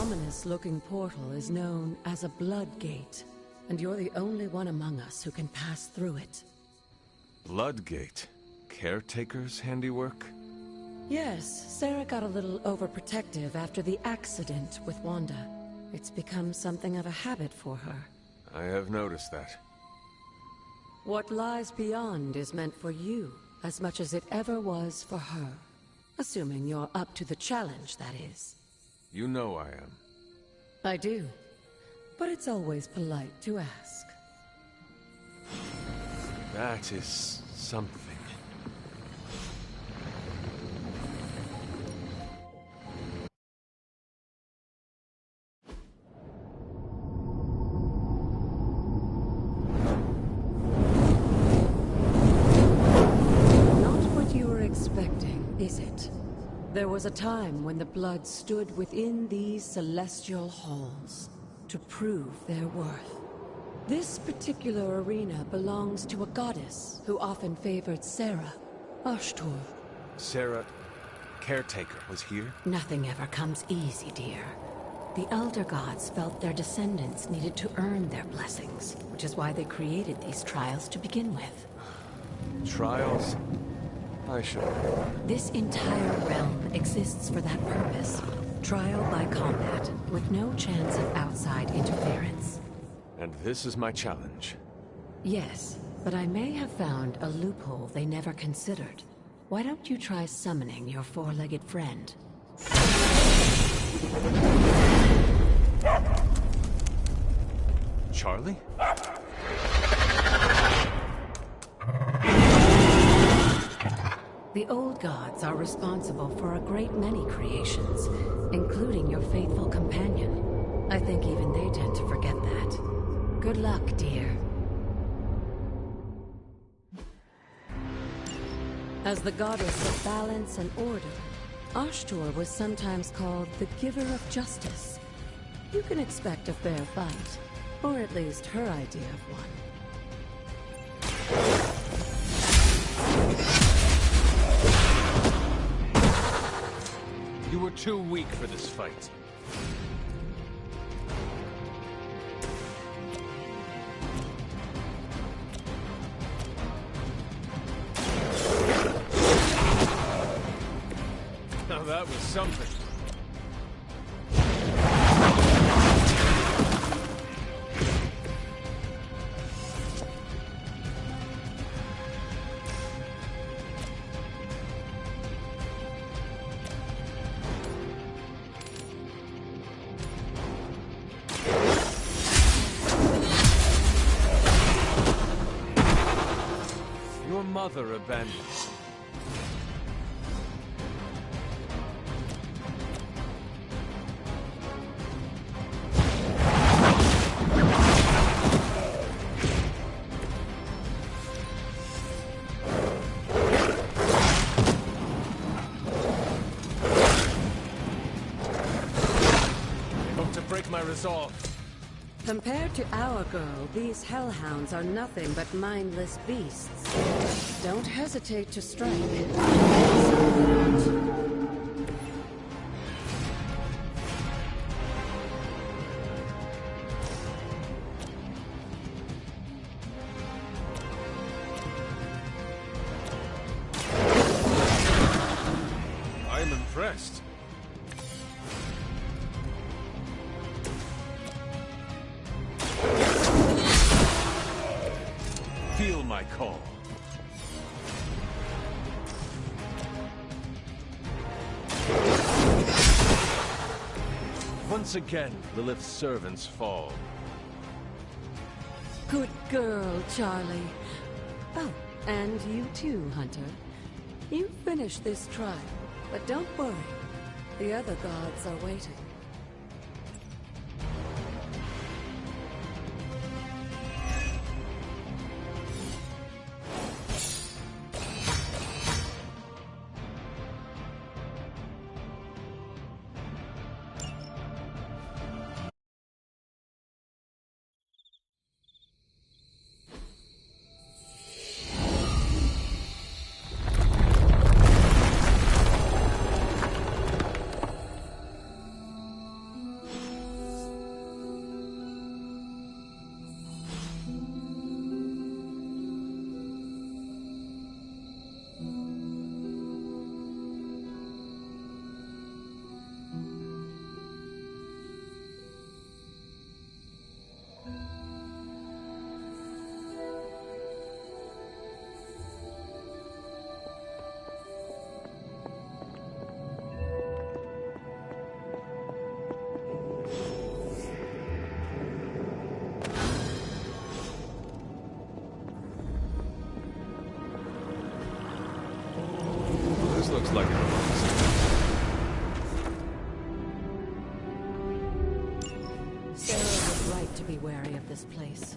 ominous-looking portal is known as a blood gate, and you're the only one among us who can pass through it. Bloodgate? Caretaker's handiwork? Yes, Sarah got a little overprotective after the accident with Wanda. It's become something of a habit for her. I have noticed that. What lies beyond is meant for you, as much as it ever was for her. Assuming you're up to the challenge, that is. You know I am. I do. But it's always polite to ask. That is something. Is it? There was a time when the blood stood within these celestial halls to prove their worth. This particular arena belongs to a goddess who often favored Sarah, Ashtur. Sarah, caretaker, was here? Nothing ever comes easy, dear. The Elder Gods felt their descendants needed to earn their blessings, which is why they created these trials to begin with. Trials? I should. This entire realm exists for that purpose. Trial by combat, with no chance of outside interference. And this is my challenge. Yes, but I may have found a loophole they never considered. Why don't you try summoning your four-legged friend? Charlie? The old gods are responsible for a great many creations, including your faithful companion. I think even they tend to forget that. Good luck, dear. As the goddess of balance and order, Ashtur was sometimes called the giver of justice. You can expect a fair fight, or at least her idea of one. You were too weak for this fight. Now that was something. Mother abandoned. I hope to break my resolve. Compared to our girl, these hellhounds are nothing but mindless beasts. Don't hesitate to strike. I'm impressed. Feel my call. Once again, Lilith's servants fall. Good girl, Charlie. Oh, and you too, Hunter. You finished this trial, but don't worry. The other gods are waiting. like it was. Sarah was right to be wary of this place.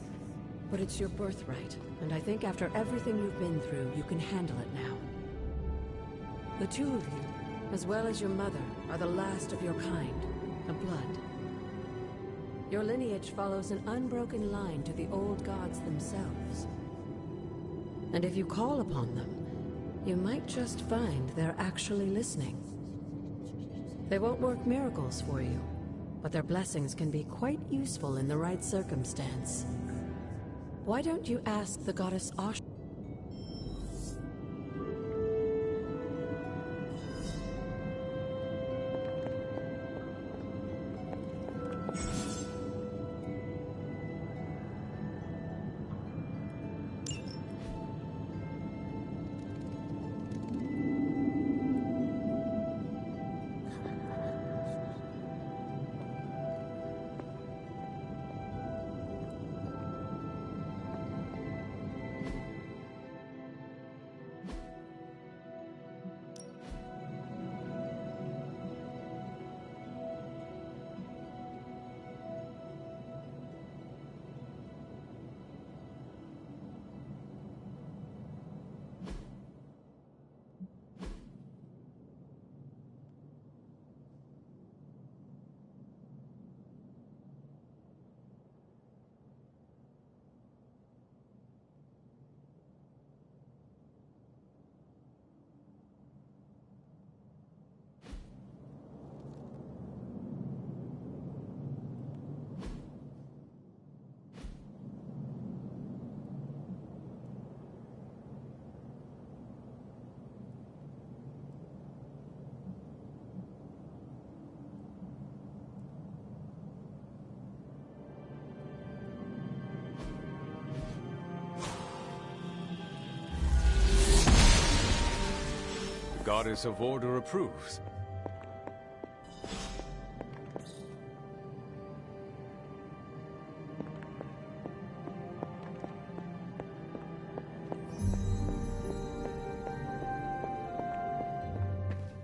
But it's your birthright, and I think after everything you've been through, you can handle it now. The two of you, as well as your mother, are the last of your kind, a blood. Your lineage follows an unbroken line to the old gods themselves. And if you call upon them, you might just find they're actually listening. They won't work miracles for you, but their blessings can be quite useful in the right circumstance. Why don't you ask the goddess Ash? Goddess of Order approves.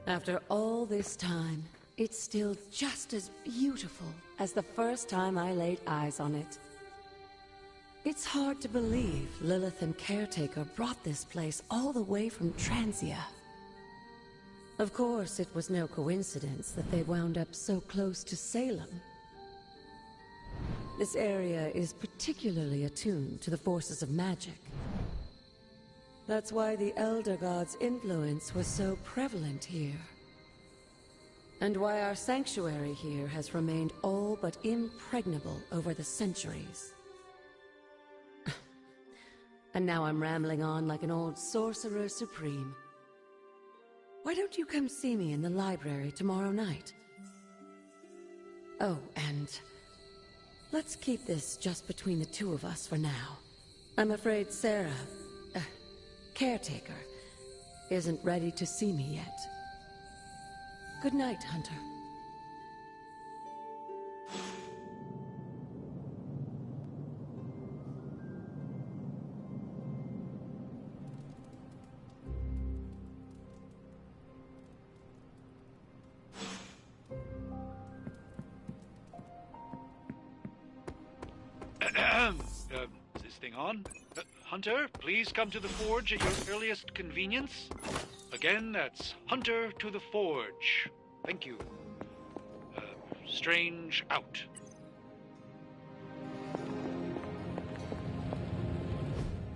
After all this time, it's still just as beautiful as the first time I laid eyes on it. It's hard to believe Lilith and Caretaker brought this place all the way from Transia. Of course, it was no coincidence that they wound up so close to Salem. This area is particularly attuned to the forces of magic. That's why the Elder God's influence was so prevalent here. And why our sanctuary here has remained all but impregnable over the centuries. And now I'm rambling on like an old sorcerer supreme. Why don't you come see me in the library tomorrow night? Oh, and let's keep this just between the two of us for now. I'm afraid Sarah, Caretaker, isn't ready to see me yet. Good night, Hunter. Is this thing on? Hunter, please come to the forge at your earliest convenience. Again, that's Hunter to the forge. Thank you. Strange out.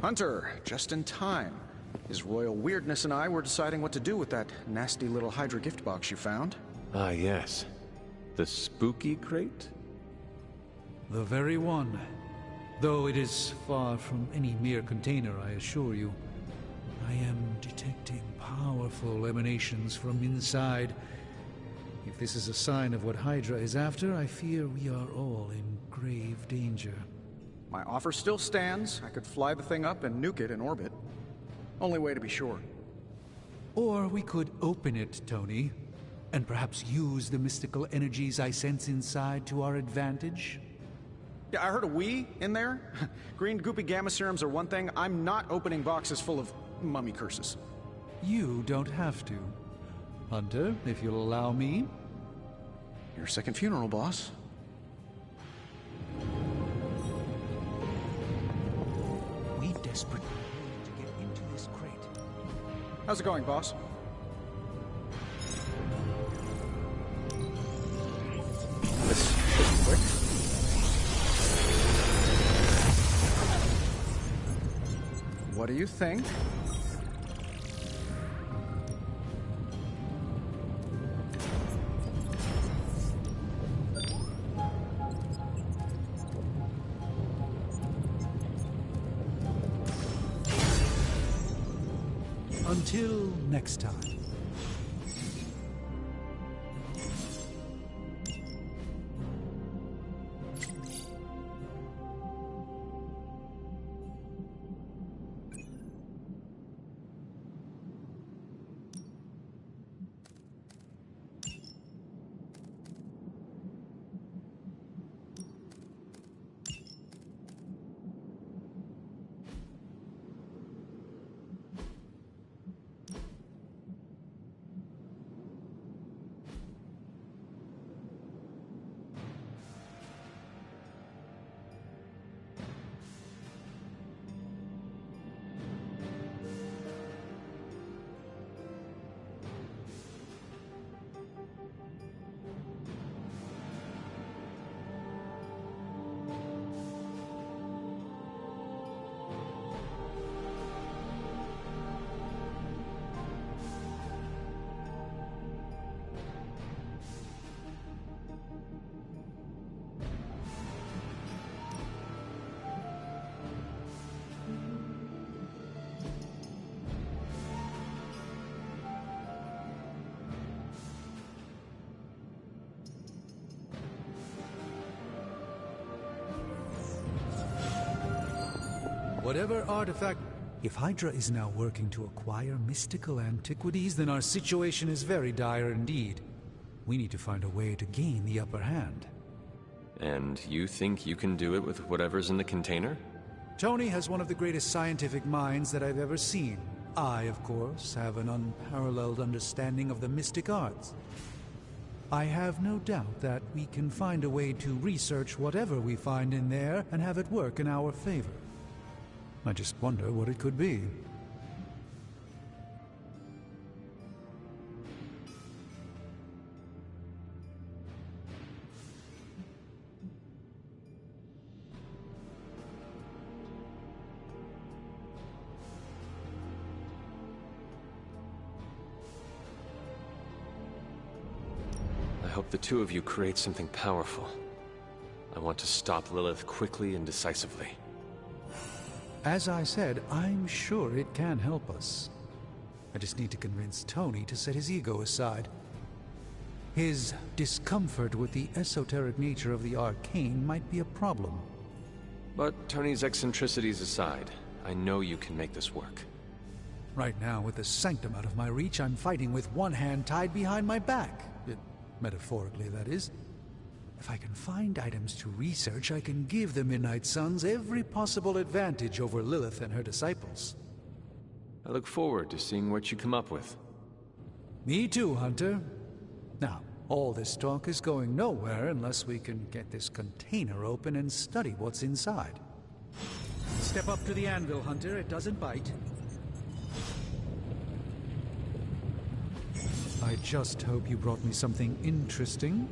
Hunter, just in time. His royal weirdness and I were deciding what to do with that nasty little Hydra gift box you found. Ah, yes. The spooky crate? The very one. Though it is far from any mere container, I assure you. I am detecting powerful emanations from inside. If this is a sign of what Hydra is after, I fear we are all in grave danger. My offer still stands. I could fly the thing up and nuke it in orbit. Only way to be sure. Or we could open it, Tony, and perhaps use the mystical energies I sense inside to our advantage. Yeah, I heard a "we" in there. Green goopy gamma serums are one thing. I'm not opening boxes full of mummy curses. You don't have to. Hunter, if you'll allow me. Your second funeral, boss. We desperately need to get into this crate. How's it going, boss? This should be quick. What do you think? Until next time. Whatever artifact... If Hydra is now working to acquire mystical antiquities, then our situation is very dire indeed. We need to find a way to gain the upper hand. And you think you can do it with whatever's in the container? Tony has one of the greatest scientific minds that I've ever seen. I, of course, have an unparalleled understanding of the mystic arts. I have no doubt that we can find a way to research whatever we find in there and have it work in our favor. I just wonder what it could be. I hope the two of you create something powerful. I want to stop Lilith quickly and decisively. As I said, I'm sure it can help us. I just need to convince Tony to set his ego aside. His discomfort with the esoteric nature of the arcane might be a problem. But Tony's eccentricities aside, I know you can make this work. Right now, with the sanctum out of my reach, I'm fighting with one hand tied behind my back. Metaphorically, that is. If I can find items to research, I can give the Midnight Suns every possible advantage over Lilith and her disciples. I look forward to seeing what you come up with. Me too, Hunter. Now, all this talk is going nowhere unless we can get this container open and study what's inside. Step up to the anvil, Hunter. It doesn't bite. I just hope you brought me something interesting.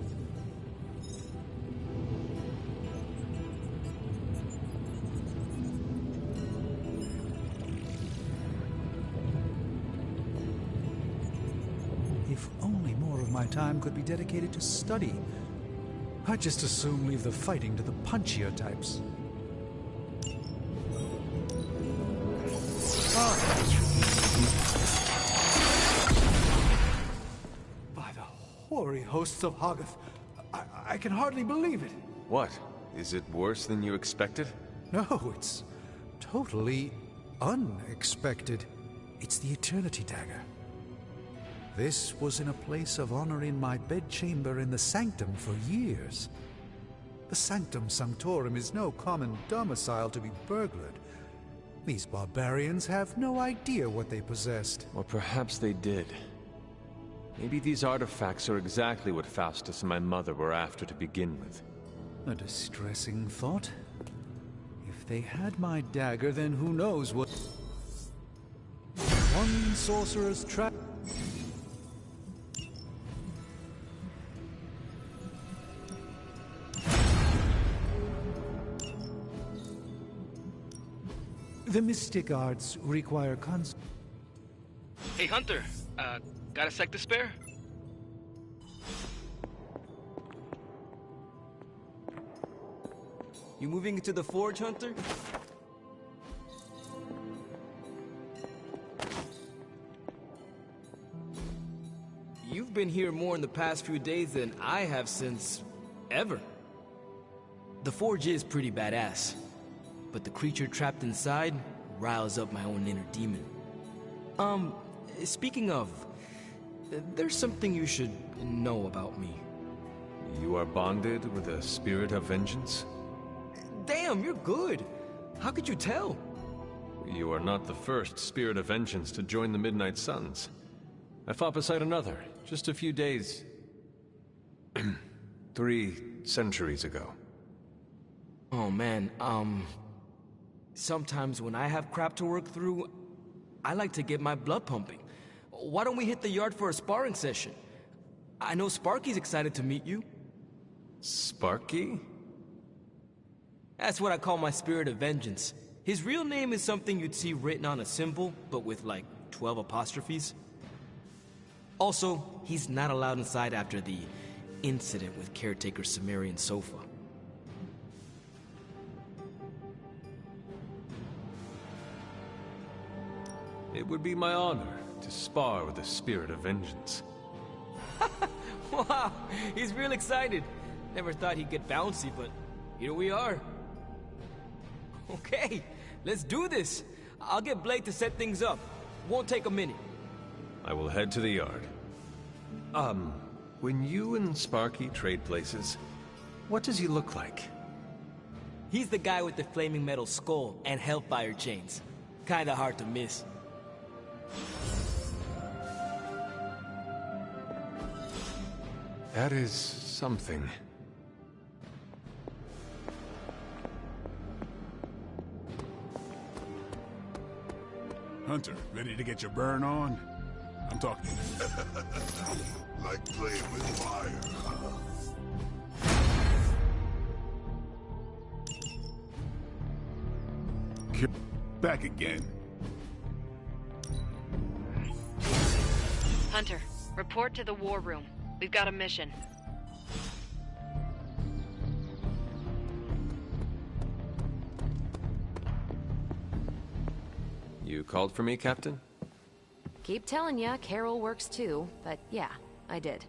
If only more of my time could be dedicated to study. I'd just as soon leave the fighting to the punchier types. By the hoary hosts of Hoggoth, I can hardly believe it. What? Is it worse than you expected? No, it's totally unexpected. It's the Eternity Dagger. This was in a place of honor in my bedchamber in the Sanctum for years. The Sanctum Sanctorum is no common domicile to be burglared. These barbarians have no idea what they possessed. Or perhaps they did. Maybe these artifacts are exactly what Faustus and my mother were after to begin with. A distressing thought. If they had my dagger, then who knows what... One sorcerer's trap... The mystic arts require Hey, Hunter. Got a sec to spare? You moving into the forge, Hunter? You've been here more in the past few days than I have since... ever. The forge is pretty badass, but the creature trapped inside riles up my own inner demon. Speaking of, there's something you should know about me. You are bonded with a spirit of vengeance? Damn, you're good. How could you tell? You are not the first spirit of vengeance to join the Midnight Suns. I fought beside another, just a few days... 3 centuries ago. Oh man, sometimes when I have crap to work through, I like to get my blood pumping. Why don't we hit the yard for a sparring session? I know Sparky's excited to meet you. Sparky? That's what I call my spirit of vengeance. His real name is something you'd see written on a symbol, but with like 12 apostrophes. Also, he's not allowed inside after the incident with caretaker Sumerian Sofa. It would be my honor to spar with the spirit of vengeance. Wow, he's real excited. Never thought he'd get bouncy, but here we are. Okay, let's do this. I'll get Blade to set things up. Won't take a minute. I will head to the yard. When you and Sparky trade places, what does he look like? He's the guy with the flaming metal skull and hellfire chains. Kinda hard to miss. That is something. Hunter, ready to get your burn on? I'm talking. Like playing with fire, huh? Back again. Hunter, report to the war room. We've got a mission. You called for me, Captain? Keep telling ya, Carol works too, but yeah, I did.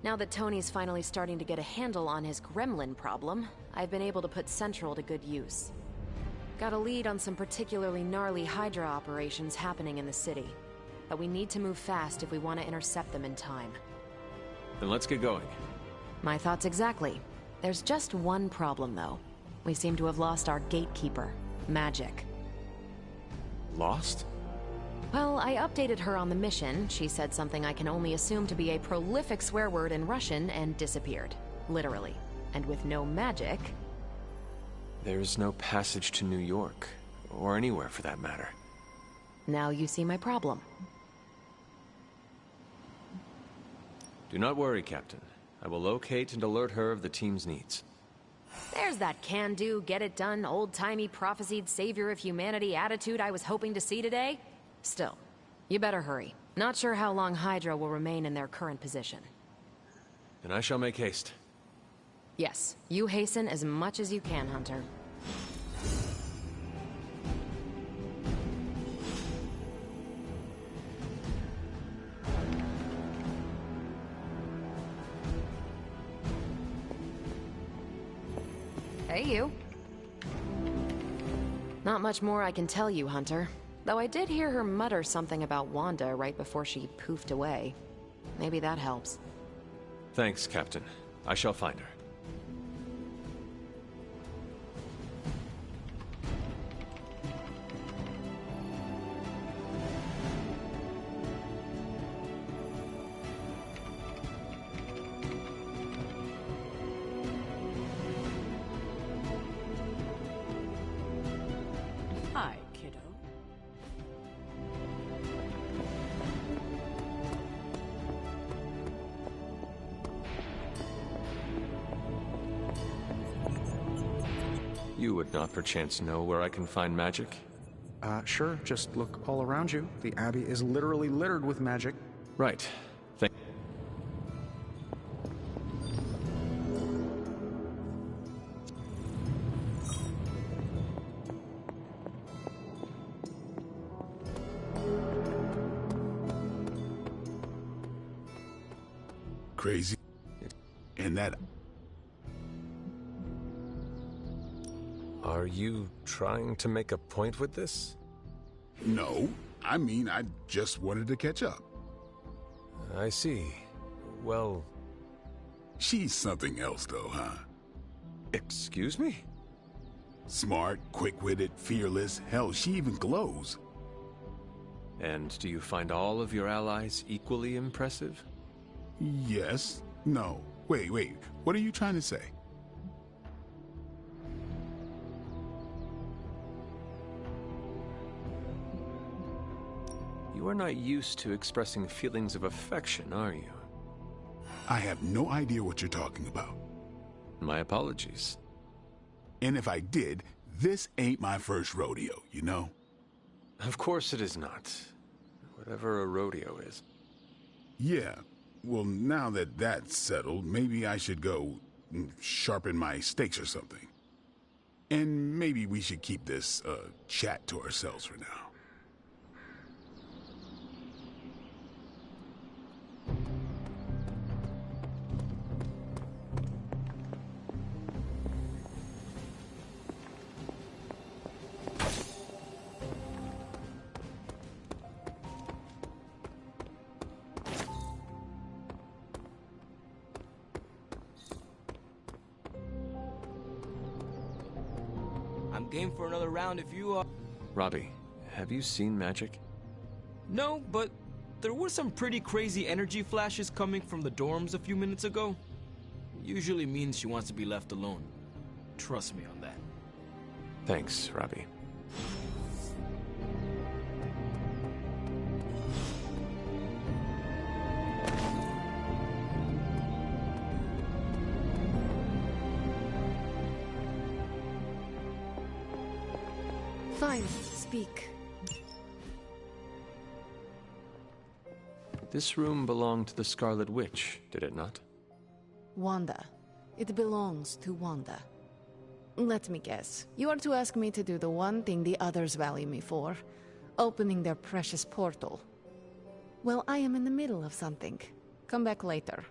Now that Tony's finally starting to get a handle on his gremlin problem, I've been able to put Central to good use. Got a lead on some particularly gnarly Hydra operations happening in the city. But we need to move fast if we want to intercept them in time. Then let's get going. My thoughts exactly. There's just one problem, though. We seem to have lost our gatekeeper, Magic. Lost? Well, I updated her on the mission. She said something I can only assume to be a prolific swear word in Russian and disappeared. Literally. And with no magic... There's no passage to New York, or anywhere for that matter. Now you see my problem. Do not worry, Captain. I will locate and alert her of the team's needs. There's that can-do, get-it-done, old-timey prophesied savior of humanity attitude I was hoping to see today. Still, you better hurry. Not sure how long Hydra will remain in their current position. Then I shall make haste. Yes, you hasten as much as you can, Hunter. Hey, you. Not much more I can tell you, Hunter. Though I did hear her mutter something about Wanda right before she poofed away. Maybe that helps. Thanks, Captain. I shall find her. You would not perchance know where I can find magic? Sure, just look all around you. The Abbey is literally littered with magic. Right. Thank Crazy. And that... Are you trying to make a point with this? No, I mean, I just wanted to catch up. I see. Well... She's something else, though, huh? Excuse me? Smart, quick-witted, fearless. Hell, she even glows. And do you find all of your allies equally impressive? Yes. No. Wait. What are you trying to say? You are not used to expressing feelings of affection, are you? I have no idea what you're talking about. My apologies. And if I did, this ain't my first rodeo, you know? Of course it is not. Whatever a rodeo is. Yeah. Well, now that that's settled, maybe I should go sharpen my stakes or something. And maybe we should keep this chat to ourselves for now. I'm game for another round if you are. Robbie, have you seen magic? No, but there were some pretty crazy energy flashes coming from the dorms a few minutes ago. Usually means she wants to be left alone. Trust me on that. Thanks, Robbie. Fine, speak. This room belonged to the Scarlet Witch, did it not? Wanda. It belongs to Wanda. Let me guess. You are to ask me to do the one thing the others value me for. Opening their precious portal. Well, I am in the middle of something. Come back later.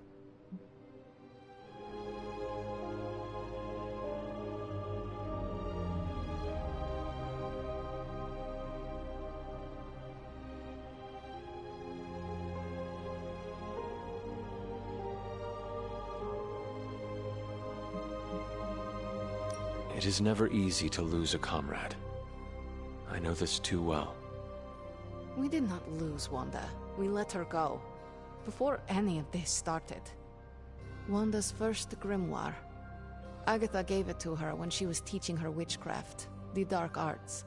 It is never easy to lose a comrade. I know this too well. We did not lose Wanda. We let her go. Before any of this started. Wanda's first grimoire. Agatha gave it to her when she was teaching her witchcraft, the dark arts.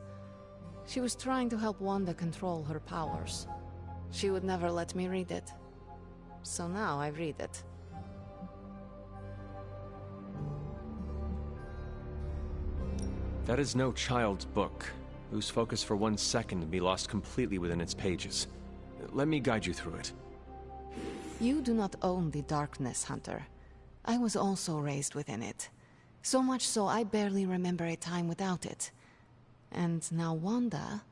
She was trying to help Wanda control her powers. She would never let me read it. So now I read it. That is no child's book. Lose focus for 1 second and be lost completely within its pages. Let me guide you through it. You do not own the darkness, Hunter. I was also raised within it. So much so I barely remember a time without it. And now Wanda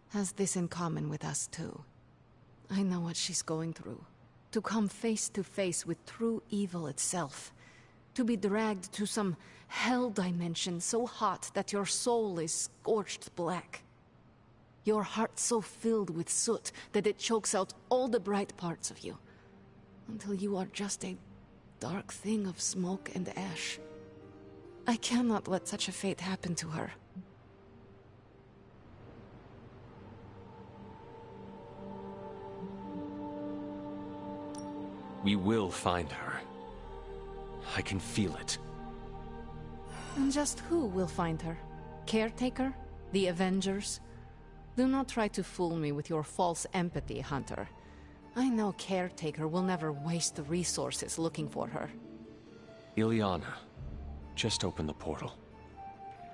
has this in common with us too. I know what she's going through. To come face to face with true evil itself. To be dragged to some hell dimension so hot that your soul is scorched black. Your heart so filled with soot that it chokes out all the bright parts of you. Until you are just a dark thing of smoke and ash. I cannot let such a fate happen to her. We will find her. I can feel it. And just who will find her? Caretaker? The Avengers? Do not try to fool me with your false empathy, Hunter. I know Caretaker will never waste the resources looking for her. Ileana, just open the portal.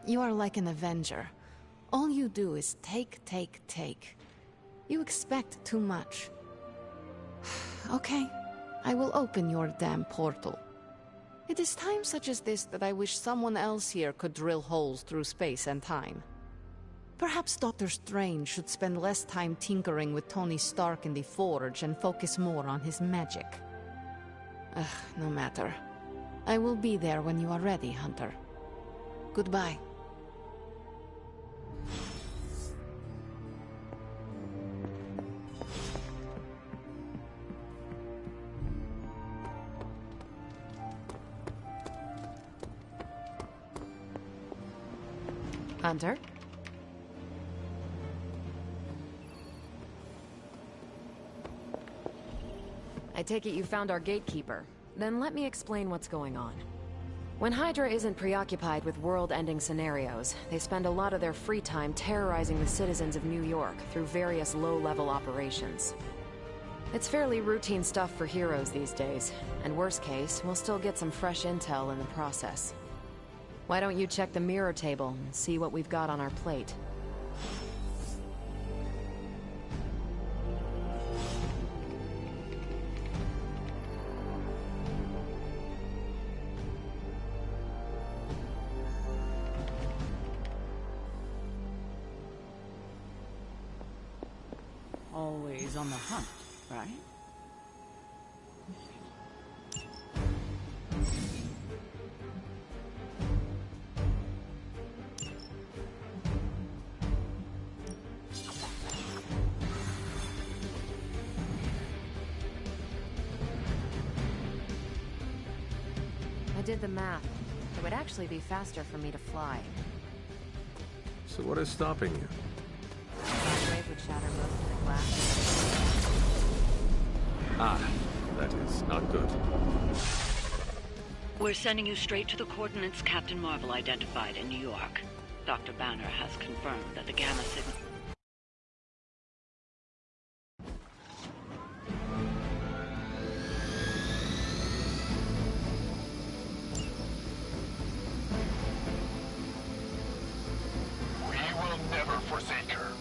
You are like an Avenger. All you do is take, take, take. You expect too much. Okay, I will open your damn portal. It is times such as this that I wish someone else here could drill holes through space and time. Perhaps Doctor Strange should spend less time tinkering with Tony Stark in the Forge and focus more on his magic. No matter. I will be there when you are ready, Hunter. Goodbye. Hunter? I take it you found our gatekeeper. Then let me explain what's going on. When Hydra isn't preoccupied with world-ending scenarios, they spend a lot of their free time terrorizing the citizens of New York through various low-level operations. It's fairly routine stuff for heroes these days, and worst case, we'll still get some fresh intel in the process. Why don't you check the mirror table and see what we've got on our plate? Always on the hunt, right? I did the math. It would actually be faster for me to fly. So what is stopping you? Shockwave would shatter most of the glass. Ah, that is not good. We're sending you straight to the coordinates Captain Marvel identified in New York. Dr. Banner has confirmed that the gamma signal... We will never forsake her.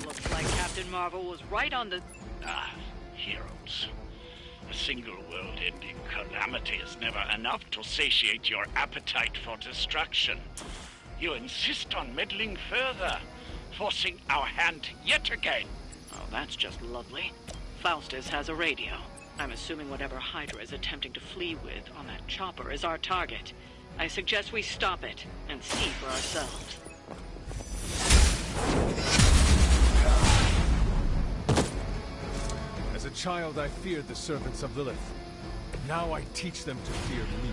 Looks like Captain Marvel was right on the... Heroes. A single world-ending calamity is never enough to satiate your appetite for destruction. You insist on meddling further, forcing our hand yet again. Oh, that's just lovely. Faustus has a radio. I'm assuming whatever Hydra is attempting to flee with on that chopper is our target. I suggest we stop it and see for ourselves. As a child, I feared the servants of Lilith. Now I teach them to fear me.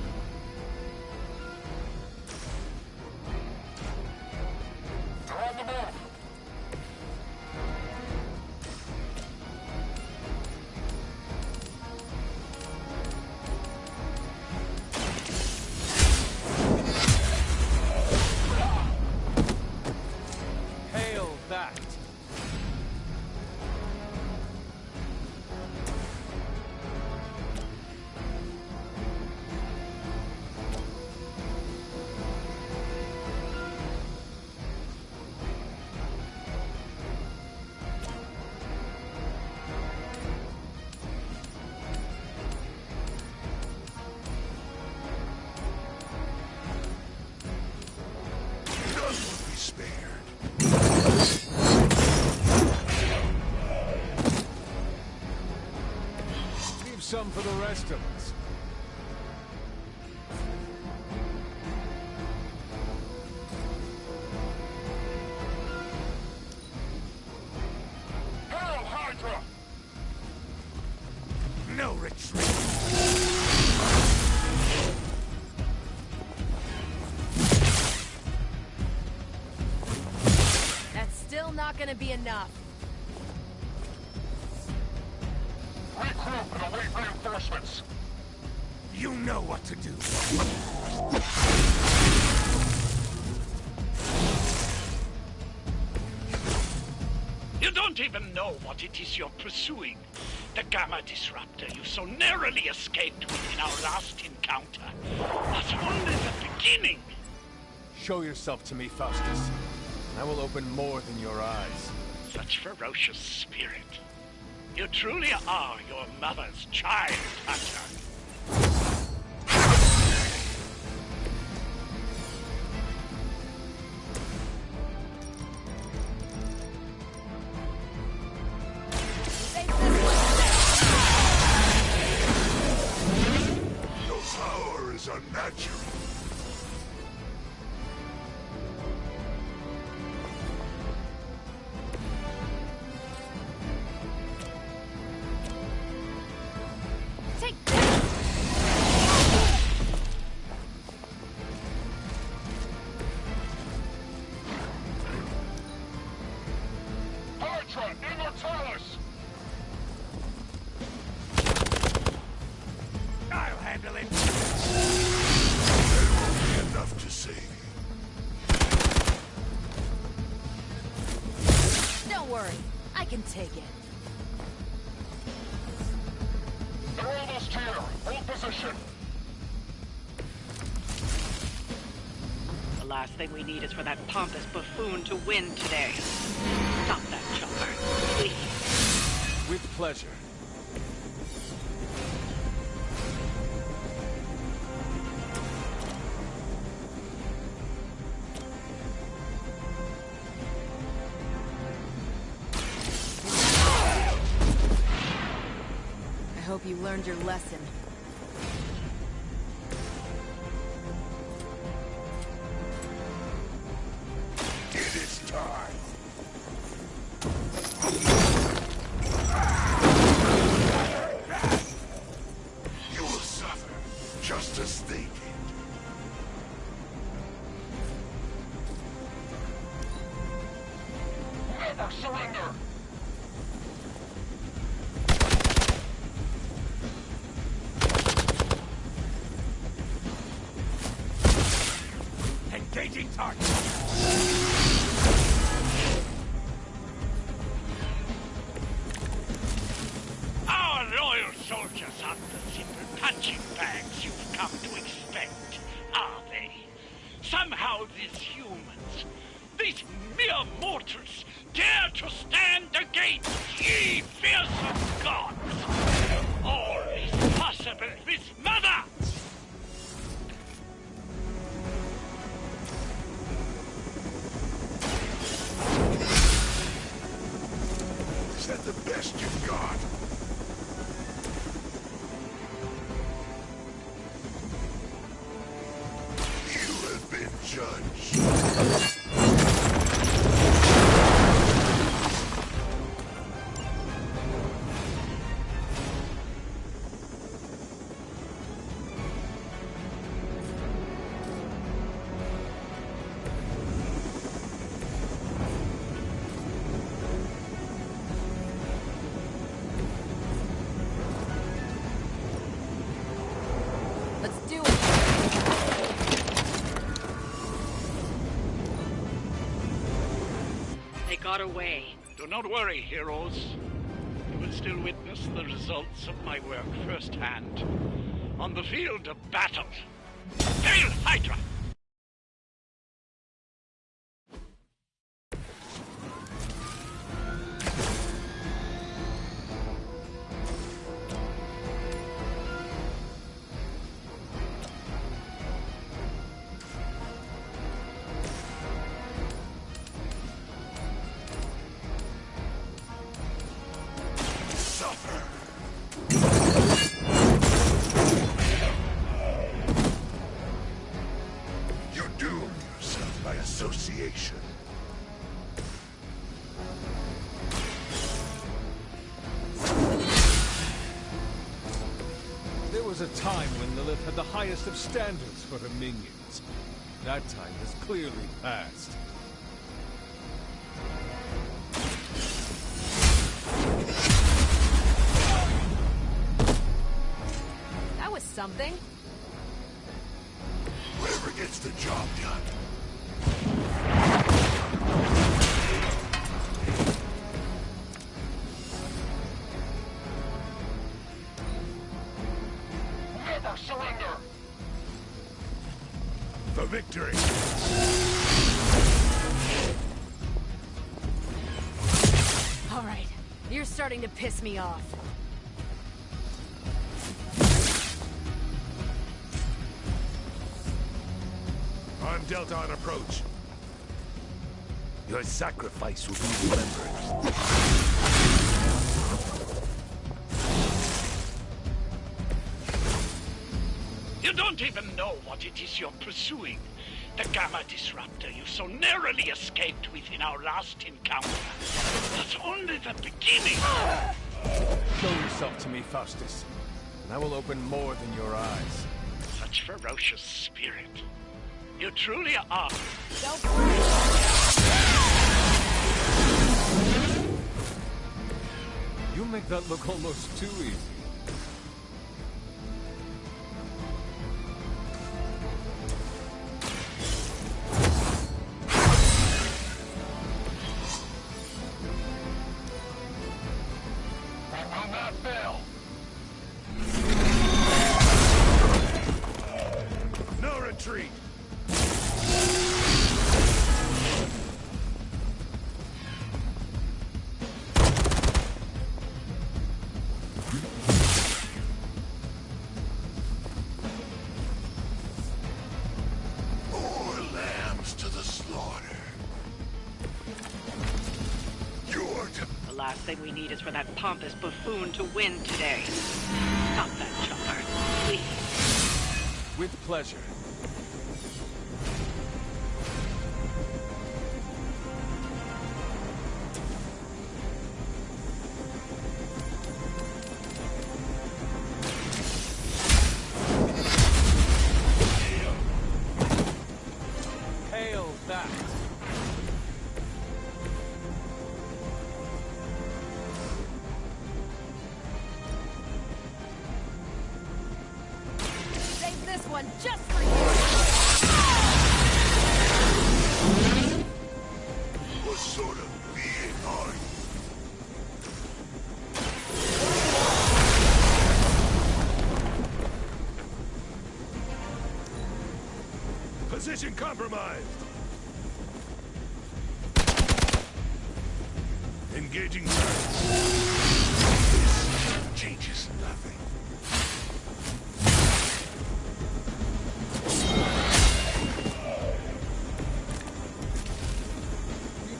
They're on the move. Hail that! Be spared. Leave some for the rest of us. Hail Hydra! No retreat! That's still not gonna be enough. Regroup and await reinforcements. You know what to do. You don't don't even know what it is you're pursuing. The Gamma Disruptor you so narrowly escaped with in our last encounter was only the beginning. Show yourself to me, Faustus. And I will open more than your eyes. Such ferocious spirit. You truly are your mother's child, Hunter. Your power is unnatural. I'll handle it. There won't be enough to save you. Don't worry, I can take it. They're almost here. Hold position. The last thing we need is for that pompous buffoon to win today. Stop that chopper, please. With pleasure. I hope you learned your lesson. It is time. You will suffer, just as they did. Never surrender! Engaging target. Our loyal soldiers aren't the simple punching bags you've come to expect, are they? Somehow these humans, these mere mortals, dare to stand against ye fearsome gods. All is possible with Mother! Is that the best you've got? You have been judged. Let's do it! They got away. Do not worry, heroes. You will still witness the results of my work firsthand. On the field of battle. Hail Hydra! You doom yourself by association. There was a time when Lilith had the highest of standards for her minions. That time has clearly passed. That was something. Whoever gets the job done. for victory! All right, you're starting to piss me off. Armed Delta on approach. Your sacrifice will be remembered. You don't even know what it is you're pursuing. The Gamma Disruptor you so narrowly escaped with in our last encounter. That's only the beginning. Show yourself to me, Faustus, and I will open more than your eyes. Such ferocious spirit. You truly are. You make that look almost too easy. No retreat! More lambs to the slaughter. You're to... The last thing we need is for that pompous buffoon to win today. Stop that chopper, please. With pleasure. Hail that! Save this one just for you! What sort of being are you? Position compromised! Engaging targets. This changes nothing.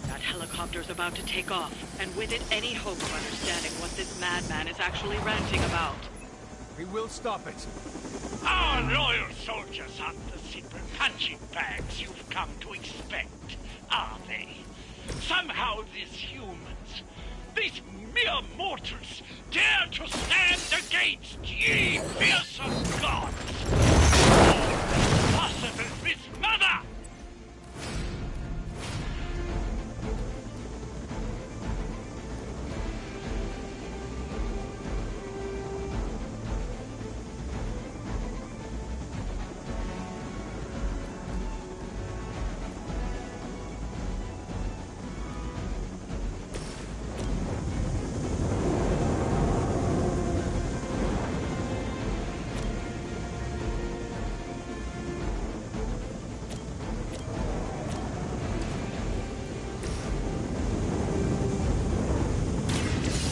That helicopter's about to take off, and with it any hope of understanding what this madman is actually ranting about. We will stop it. Our loyal soldiers aren't the simple punching bags you've come to expect, are they? Somehow these humans, these mere mortals, dare to stand against ye fearsome gods! All possible with mother!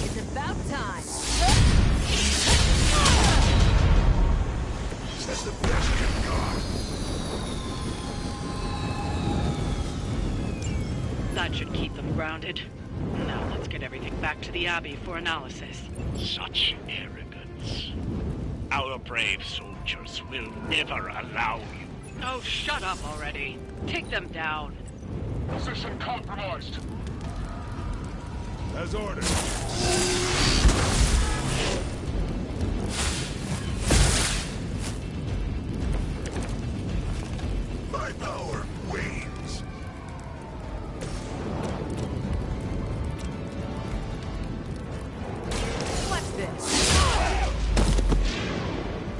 It's about time! That's the best you've got. That should keep them grounded. Now let's get everything back to the Abbey for analysis. Such arrogance. Our brave soldiers will never allow you. Oh, shut up already. Take them down. Position compromised. As ordered. My power wanes. What's this?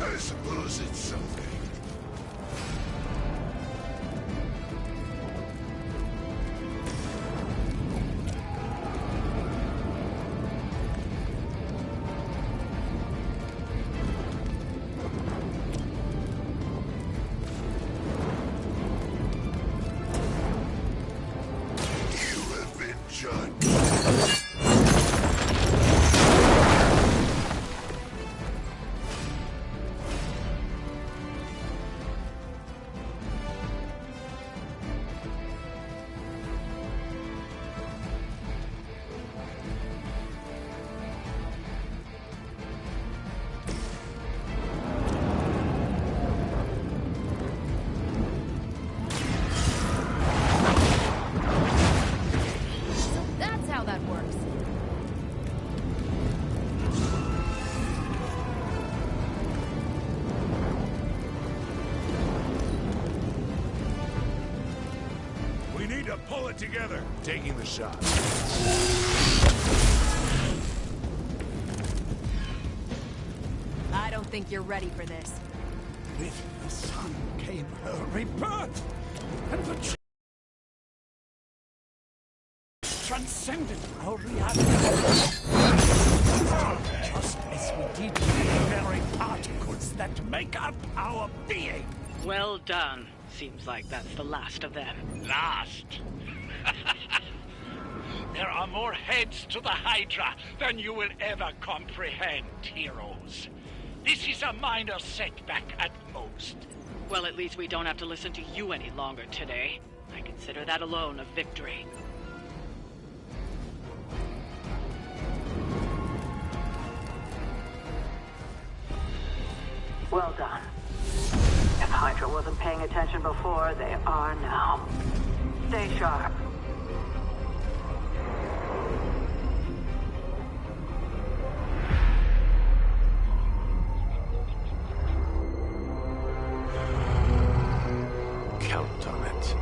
I suppose it's something. pull it together. Taking the shot. I don't think you're ready for this. With the sun came her rebirth, and the transcended our reality. Just as we did with the very particles that make up our being. Well done. Seems like that's the last of them. Last? There are more heads to the Hydra than you will ever comprehend, heroes. This is a minor setback at most. Well, at least we don't have to listen to you any longer today. I consider that alone a victory. Well done. If Hydra wasn't paying attention before, they are now. Stay sharp. Count on it.